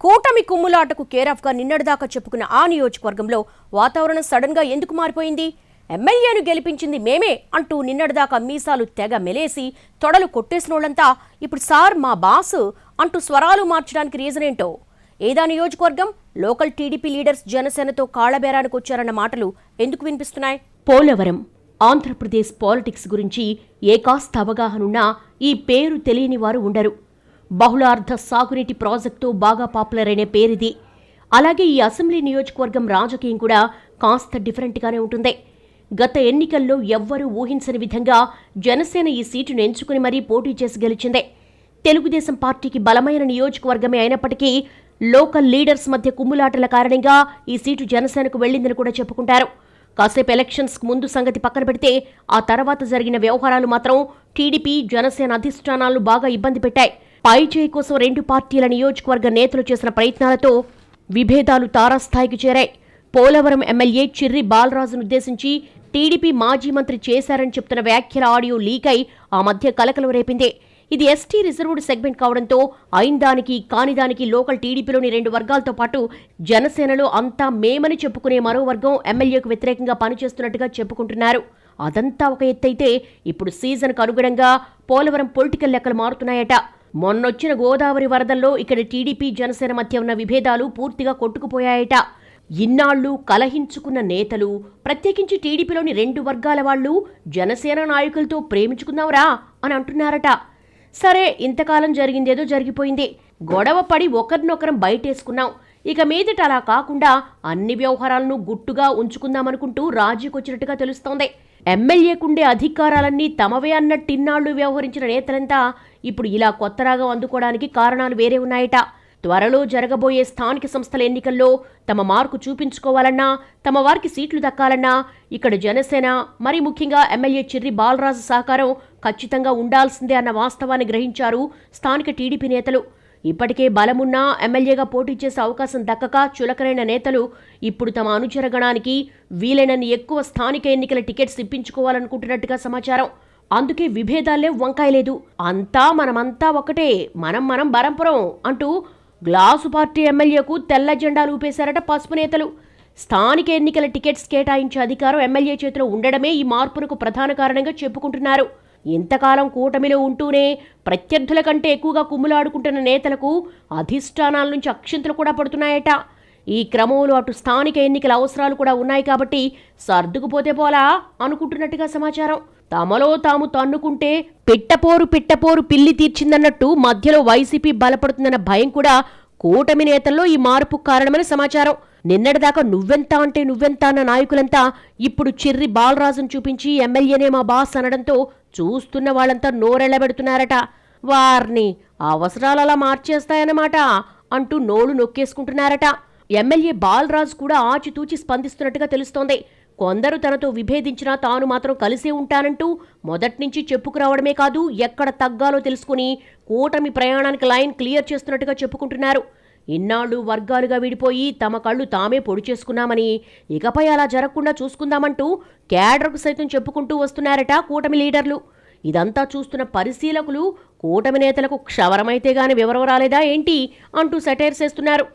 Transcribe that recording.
కూటమి కుమ్ములాటకు కేరాఫ్గా నిన్నటిదాకా చెప్పుకున్న ఆ నియోజకవర్గంలో వాతావరణం సడన్ గా ఎందుకు మారిపోయింది? ఎమ్మెల్యేను గెలిపించింది మేమే అంటూ నిన్నటిదాకా మీసాలు తెగ మెలేసి తొడలు కొట్టేసినోళ్లంతా ఇప్పుడు సార్ మా బాస్ అంటూ స్వరాలు మార్చడానికి రీజన్ ఏంటో? ఏదా నియోజకవర్గం? లోకల్ టీడీపీ లీడర్స్ జనసేనతో కాళ్లబేరానికి వచ్చారన్న మాటలు ఎందుకు వినిపిస్తున్నాయి? పోలవరం ఆంధ్రప్రదేశ్ పాలిటిక్స్ గురించి ఏ కాస్త అవగాహనున్నా ఈ పేరు తెలియని వారు ఉండరు. బహుళార్థ సాగునీటి ప్రాజెక్టు బాగా పాపులర్ అయిన పేరిది. అలాగే ఈ అసెంబ్లీ నియోజకవర్గం రాజకీయం కూడా కాస్త డిఫరెంట్గానే ఉంటుంది. గత ఎన్నికల్లో ఎవ్వరూ ఊహించని విధంగా జనసేన ఈ సీటును ఎంచుకుని మరీ పోటీ చేసి గెలిచిందే. తెలుగుదేశం పార్టీకి బలమైన నియోజకవర్గమే అయినప్పటికీ లోకల్ లీడర్స్ మధ్య కుమ్ములాటల కారణంగా ఈ సీటు జనసేనకు వెళ్లిందని కూడా చెప్పుకుంటారు. కాసేపు ఎలక్షన్స్కు ముందు సంగతి పక్కన పెడితే ఆ తర్వాత జరిగిన వ్యవహారాలు మాత్రం టీడీపీ జనసేన అధిష్టానాలను బాగా ఇబ్బంది పెట్టాయి. పై చేయి కోసం రెండు పార్టీల నియోజకవర్గ నేతలు చేసిన ప్రయత్నాలతో విభేదాలు తారాస్థాయికి చేరాయి. పోలవరం ఎమ్మెల్యే చిర్రి బాలరాజును ఉద్దేశించి టీడీపీ మాజీ మంత్రి చేశారని చెప్తున్న వ్యాఖ్యల ఆడియో లీక్ అయి ఆ మధ్య కలకలం రేపింది. ఇది ఎస్టీ రిజర్వ్డ్ సెగ్మెంట్ కావడంతో అయినదానికి కానిదానికి లోకల్ టీడీపీలోని రెండు వర్గాలతో పాటు జనసేనలో అంతా మేమని చెప్పుకునే మరో వర్గం ఎమ్మెల్యేకు వ్యతిరేకంగా పనిచేస్తున్నట్టుగా చెప్పుకుంటున్నారు. అదంతా ఒక ఎత్తైతే ఇప్పుడు సీజన్కు అనుగుణంగా పోలవరం పొలిటికల్ లెక్కలు మారుతున్నాయట. మొన్నొచ్చిన గోదావరి వరదల్లో ఇక్కడ టీడీపీ జనసేన మధ్య ఉన్న విభేదాలు పూర్తిగా కొట్టుకుపోయాయట. ఇన్నాళ్లు కలహించుకున్న నేతలు, ప్రత్యేకించి టీడీపీలోని రెండు వర్గాల వాళ్లు జనసేన నాయకులతో ప్రేమించుకున్నావురా అని అంటున్నారట. సరే, ఇంతకాలం జరిగిందేదో జరిగిపోయింది. గొడవ పడి ఒకరినొకరం బయటేసుకున్నాం. ఇక మీదట అలా కాకుండా అన్ని వ్యవహారాలను గుట్టుగా ఉంచుకుందామనుకుంటూ రాజీకొచ్చినట్టుగా తెలుస్తోంది. ఎమ్మెల్యేకుండే అధికారాలన్నీ తమవే అన్నట్టిన్నాళ్లు వ్యవహరించిన నేతలంతా ఇప్పుడు ఇలా కొత్త రాగం అందుకోవడానికి కారణాలు వేరే ఉన్నాయట. త్వరలో జరగబోయే స్థానిక సంస్థల ఎన్నికల్లో తమ మార్కు చూపించుకోవాలన్నా, తమ వారికి సీట్లు దక్కాలన్నా ఇక్కడ జనసేన, మరీ ముఖ్యంగా ఎమ్మెల్యే చిర్రి బాలరాజు సహకారం ఖచ్చితంగా ఉండాల్సిందే అన్న వాస్తవాన్ని గ్రహించారు స్థానిక టీడీపీ నేతలు. ఇప్పటికే బలమున్నా ఎమ్మెల్యేగా పోటీ చేసే అవకాశం దక్కక చులకనైన నేతలు ఇప్పుడు తమ అనుచరగణానికి వీలైనన్ని ఎక్కువ స్థానిక ఎన్నికల టికెట్స్ ఇప్పించుకోవాలనుకుంటున్నట్టుగా సమాచారం. అందుకే విభేదాలే వంకాయలేదు. అంతా మనమంతా ఒకటే, మనం బరంపురం అంటూ గ్లాసు పార్టీ ఎమ్మెల్యేకు తెల్ల జెండాలు ఊపేశారట పసుపు నేతలు. స్థానిక ఎన్నికల టికెట్స్ కేటాయించే అధికారం ఎమ్మెల్యే చేతిలో ఉండడమే ఈ మార్పునకు ప్రధాన కారణంగా చెప్పుకుంటున్నారు. ఇంతకాలం కూటమిలో ఉంటూనే ప్రత్యర్థుల కంటే ఎక్కువగా కుమ్ములాడుకుంటున్న నేతలకు అధిష్టానాల నుంచి అక్షింతలు కూడా పడుతున్నాయట. ఈ క్రమంలో అటు స్థానిక ఎన్నికల అవసరాలు కూడా ఉన్నాయి కాబట్టి సర్దుకుపోతే పోలా అనుకుంటున్నట్టుగా సమాచారం. తమలో తాము తన్నుకుంటే పిట్టపోరు పిల్లి తీర్చిందన్నట్టు మధ్యలో వైసీపీ బలపడుతుందన్న భయం కూడా కూటమి నేతల్లో ఈ మార్పు కారణమని సమాచారం. నిన్నటిదాకా నువ్వెంత అంటే నువ్వెంత అన్న నాయకులంతా ఇప్పుడు చిర్రి బాలరాజును చూపించి ఎమ్మెల్యేనే మా బాస్ అనడంతో చూస్తున్న వాళ్ళంతా నోరెళ్లబెడుతున్నారట. వారిని అవసరాలు అలా మార్చేస్తాయన్నమాట అంటూ నోళ్లు నొక్కేసుకుంటున్నారట. ఎమ్మెల్యే బాలరాజు కూడా ఆచితూచి స్పందిస్తున్నట్టుగా తెలుస్తోంది. కొందరు తనతో విభేదించినా తాను మాత్రం కలిసే ఉంటానంటూ మొదట్నుంచి చెప్పుకురావడమే కాదు, ఎక్కడ తగ్గాలో తెలుసుకుని కూటమి ప్రయాణానికి లైన్ క్లియర్ చేస్తున్నట్టుగా చెప్పుకుంటున్నారు. ఇన్నాళ్లు వర్గాలుగా విడిపోయి తమ కళ్ళు తామే పొడి చేసుకున్నామని, ఇకపై అలా జరగకుండా చూసుకుందామంటూ క్యాడర్కు సైతం చెప్పుకుంటూ వస్తున్నారట కూటమి లీడర్లు. ఇదంతా చూస్తున్న పరిశీలకులు కూటమి నేతలకు క్షవరమైతే గాని వివరం రాలేదా ఏంటి అంటూ సెటైర్స్ వేస్తున్నారు.